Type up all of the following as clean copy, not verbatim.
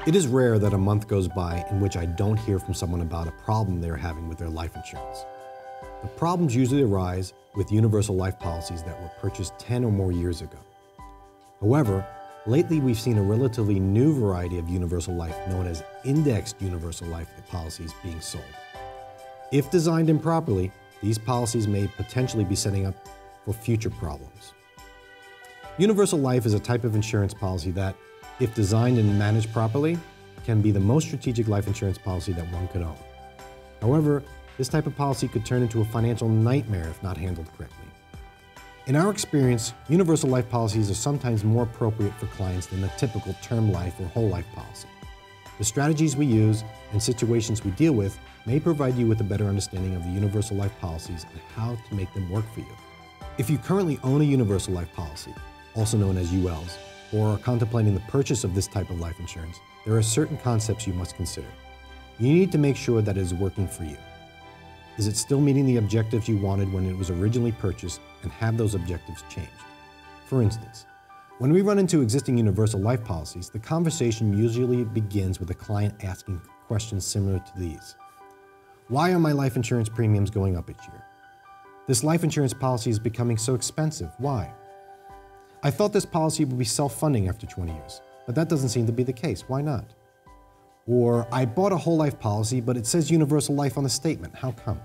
It is rare that a month goes by in which I don't hear from someone about a problem they're having with their life insurance. The problems usually arise with universal life policies that were purchased 10 or more years ago. However, lately we've seen a relatively new variety of universal life known as indexed universal life policies being sold. If designed improperly, these policies may potentially be setting up for future problems. Universal life is a type of insurance policy that, if designed and managed properly, can be the most strategic life insurance policy that one could own. However, this type of policy could turn into a financial nightmare if not handled correctly. In our experience, universal life policies are sometimes more appropriate for clients than a typical term life or whole life policy. The strategies we use and situations we deal with may provide you with a better understanding of the universal life policies and how to make them work for you. If you currently own a universal life policy, also known as ULs, or are contemplating the purchase of this type of life insurance, there are certain concepts you must consider. You need to make sure that it is working for you. Is it still meeting the objectives you wanted when it was originally purchased, and have those objectives changed? For instance, when we run into existing universal life policies, the conversation usually begins with a client asking questions similar to these. Why are my life insurance premiums going up each year? This life insurance policy is becoming so expensive. Why? I thought this policy would be self-funding after 20 years, but that doesn't seem to be the case. Why not? Or, I bought a whole life policy, but it says universal life on the statement. How come?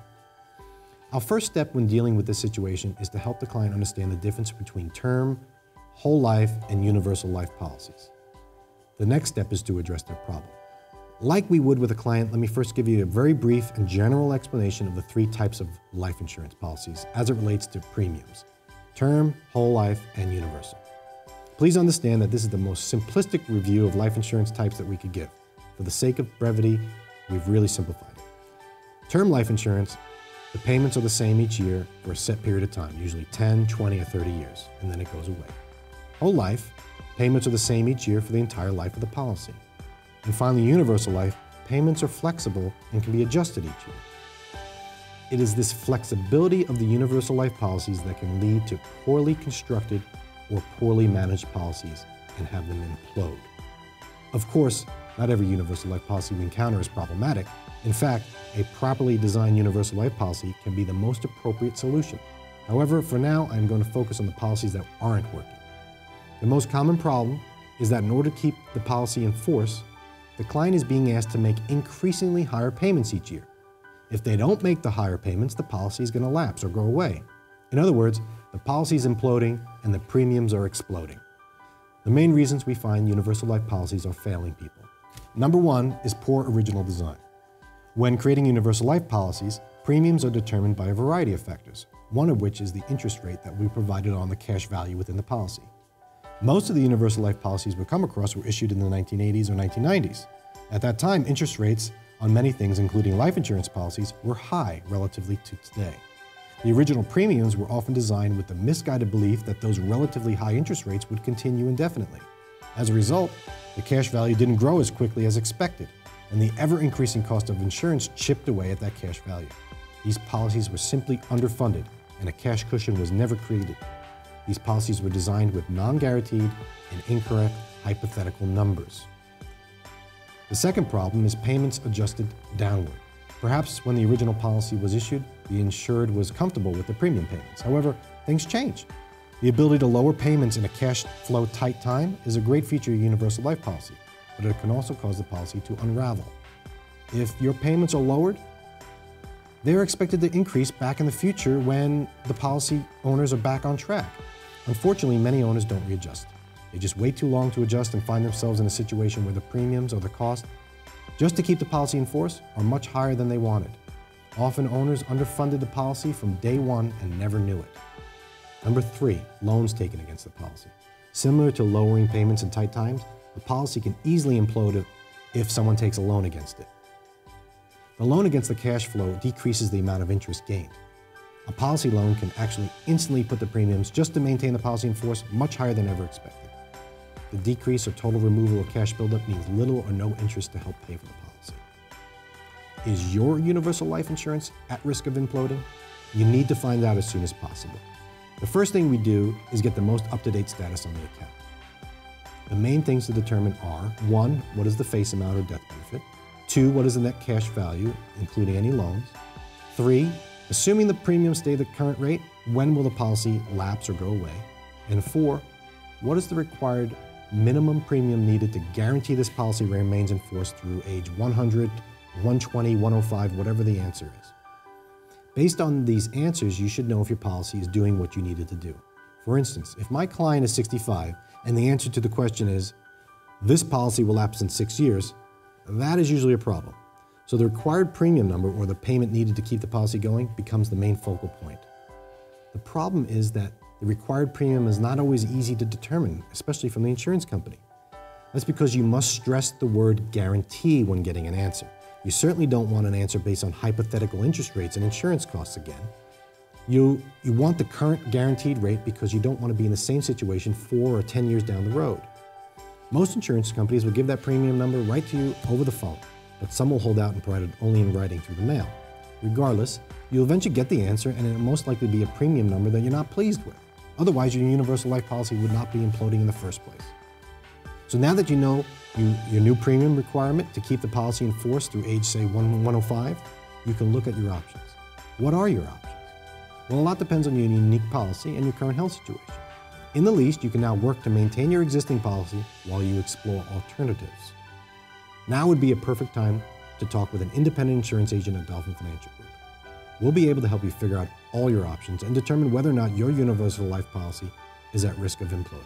Our first step when dealing with this situation is to help the client understand the difference between term, whole life, and universal life policies. The next step is to address their problem. Like we would with a client, let me first give you a very brief and general explanation of the three types of life insurance policies as it relates to premiums: term, whole life, and universal. Please understand that this is the most simplistic review of life insurance types that we could give. For the sake of brevity, we've really simplified it. Term life insurance, the payments are the same each year for a set period of time, usually 10, 20, or 30 years, and then it goes away. Whole life, payments are the same each year for the entire life of the policy. And finally, universal life, payments are flexible and can be adjusted each year. It is this flexibility of the universal life policies that can lead to poorly constructed or poorly managed policies and have them implode. Of course, not every universal life policy we encounter is problematic. In fact, a properly designed universal life policy can be the most appropriate solution. However, for now, I'm going to focus on the policies that aren't working. The most common problem is that in order to keep the policy in force, the client is being asked to make increasingly higher payments each year. If they don't make the higher payments, the policy is going to lapse or go away. In other words, the policy is imploding and the premiums are exploding. The main reasons we find universal life policies are failing people. Number one is poor original design. When creating universal life policies, premiums are determined by a variety of factors, one of which is the interest rate that we provided on the cash value within the policy. Most of the universal life policies we come across were issued in the 1980s or 1990s. At that time, interest rates on many things, including life insurance policies, were high relatively to today. The original premiums were often designed with the misguided belief that those relatively high interest rates would continue indefinitely. As a result, the cash value didn't grow as quickly as expected, and the ever-increasing cost of insurance chipped away at that cash value. These policies were simply underfunded, and a cash cushion was never created. These policies were designed with non-guaranteed and incorrect hypothetical numbers. The second problem is payments adjusted downward. Perhaps when the original policy was issued, the insured was comfortable with the premium payments. However, things change. The ability to lower payments in a cash flow tight time is a great feature of universal life policy, but it can also cause the policy to unravel. If your payments are lowered, they're expected to increase back in the future when the policy owners are back on track. Unfortunately, many owners don't readjust. They just wait too long to adjust and find themselves in a situation where the premiums or the cost, just to keep the policy in force, are much higher than they wanted. Often owners underfunded the policy from day one and never knew it. Number three, loans taken against the policy. Similar to lowering payments in tight times, the policy can easily implode if someone takes a loan against it. The loan against the cash flow decreases the amount of interest gained. A policy loan can actually instantly put the premiums just to maintain the policy in force much higher than ever expected. The decrease or total removal of cash buildup means little or no interest to help pay for the policy. Is your universal life insurance at risk of imploding? You need to find out as soon as possible. The first thing we do is get the most up-to-date status on the account. The main things to determine are: 1, what is the face amount or death benefit? 2, what is the net cash value, including any loans? 3, assuming the premiums stay the current rate, when will the policy lapse or go away? And 4, what is the required minimum premium needed to guarantee this policy remains in force through age 100, 120, 105, whatever the answer is. Based on these answers, you should know if your policy is doing what you need it to do. For instance, if my client is 65 and the answer to the question is, this policy will lapse in 6 years, that is usually a problem. So the required premium number, or the payment needed to keep the policy going, becomes the main focal point. The problem is that the required premium is not always easy to determine, especially from the insurance company. That's because you must stress the word guarantee when getting an answer. You certainly don't want an answer based on hypothetical interest rates and insurance costs again. You want the current guaranteed rate because you don't want to be in the same situation 4 or 10 years down the road. Most insurance companies will give that premium number right to you over the phone, but some will hold out and provide it only in writing through the mail. Regardless, you'll eventually get the answer, and it will most likely be a premium number that you're not pleased with. Otherwise, your universal life policy would not be imploding in the first place. So now that you know your new premium requirement to keep the policy in force through age, say, 105, you can look at your options. What are your options? Well, a lot depends on your unique policy and your current health situation. In the least, you can now work to maintain your existing policy while you explore alternatives. Now would be a perfect time to talk with an independent insurance agent at Dolphin Financial Group. We'll be able to help you figure out all your options and determine whether or not your universal life policy is at risk of imploding.